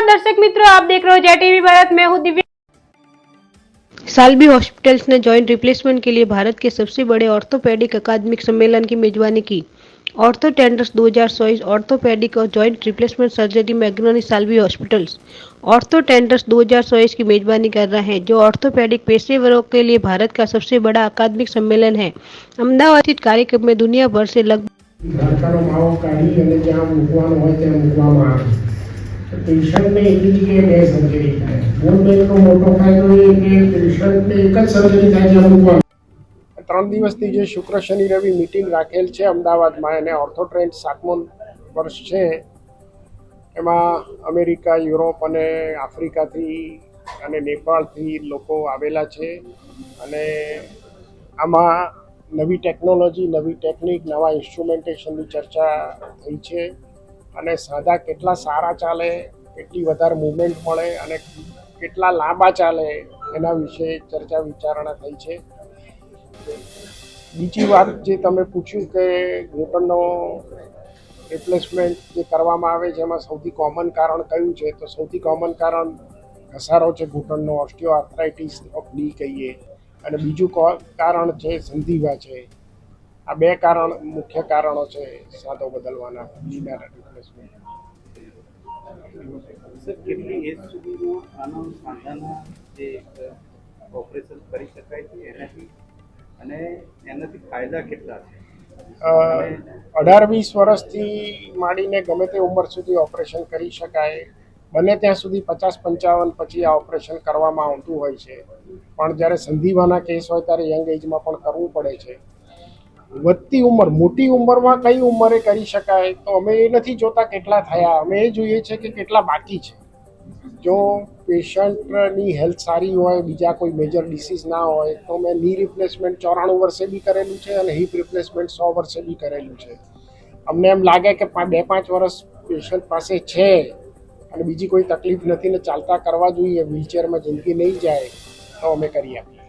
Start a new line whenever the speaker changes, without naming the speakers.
दर्शक मित्रों, आप देख रहे हो जय टीवी भारत। मैं हूं दिव्या।
साल्वी हॉस्पिटल्स ने जॉइंट रिप्लेसमेंट के लिए भारत के सबसे बड़े ऑर्थोपेडिक अकादमिक सम्मेलन की मेजबानी की। ऑर्थो टेंडर्स 2024 ऑर्थोपेडिक और जॉइंट रिप्लेसमेंट सर्जरी में अग्रणी साल्वी हॉस्पिटल्स ऑर्थो टेंडर्स 2024 की मेजबानी कर रहे हैं, जो ऑर्थोपेडिक पेशेवरों के लिए भारत का सबसे बड़ा अकादमिक सम्मेलन है। अहमदाबाद स्थित कार्यक्रम में दुनिया भर से लगभग
पेशेंटने एक જ જગ્યાએ બે સર્જરી થાય. બોનબેકનો મોટો ફાયદો એ કે પેશન્ટને એક જ સર્જરી થાય છે અમુક વાર. 3 દિવસની જે શુક્ર શનિ રવિ મિટિંગ રાખેલ છે અમદાવાદમાં, એને ઓર્થોટ્રેન્ડ 7મો વર્ષ છે. એમાં અમેરિકા, યુરોપ અને આફ્રિકાથી અને નેપાળથી લોકો આવેલા છે. અને આમાં નવી ટેકનોલોજી, નવી ટેકનિક, નવા ઇન્સ્ટ્રુમેન્ટેશનની ચર્ચા થઈ છે. અને સાદા કેટલા સારા ચાલે, કેટલી વધારે મૂવમેન્ટ મળે અને કેટલા લાંબા ચાલે એના વિશે ચર્ચા વિચારણા થઈ છે. બીજી વાત જે તમે પૂછ્યું કે ઘૂંટણનો રિપ્લેસમેન્ટ જે કરવામાં આવે છે એમાં સૌથી કોમન કારણ કયું છે, તો સૌથી કોમન કારણ ઘસારો છે ઘૂંટણનો, ઓસ્ટિયોઆર્થરાઇટિસ ઓફ ની કહીએ, અને બીજું કારણ છે સંધિવા છે. આ બે મુખ્ય કારણો છે સાંધો બદલવાના, નીના રિપ્લેસમેન્ટ.
સર, કેટલી એજ સુધીમાં આનો સાંધાના જે ઓપરેશન કરી શકાય છે એનાથી, અને એનાથી ફાયદા કેટલા છે?
18-20 વર્ષથી માંડીને ગમે તે ઉંમર સુધી ઓપરેશન કરી શકાય. બને ત્યાં સુધી 50-55 પછી આ ઓપરેશન કરવામાં આવતું હોય છે. પણ જ્યારે સંધિવાના કેસ હોય ત્યારે યંગ એજમાં પણ કરવું પડે છે. વધતી ઉંમર, મોટી ઉંમરમાં કઈ ઉંમરે કરી શકાય, તો અમે એ નથી જોતા કેટલા થયા, અમે એ જોઈએ છે કે કેટલા બાકી છે. જો પેશન્ટની હેલ્થ સારી હોય, બીજા કોઈ મેજર ડિસીઝ ના હોય, તો મેં ની રિપ્લેસમેન્ટ 94 વર્ષે બી કરેલું છે અને હિપ રિપ્લેસમેન્ટ 100 વર્ષે બી કરેલું છે. અમને એમ લાગે કે 2-5 વર્ષ પેશન્ટ પાસે છે અને બીજી કોઈ તકલીફ નથી ને ચાલતા કરવા જોઈએ, વ્હીલચેરમાં જિંદગી નહીં જાય, તો અમે કરી આપીએ.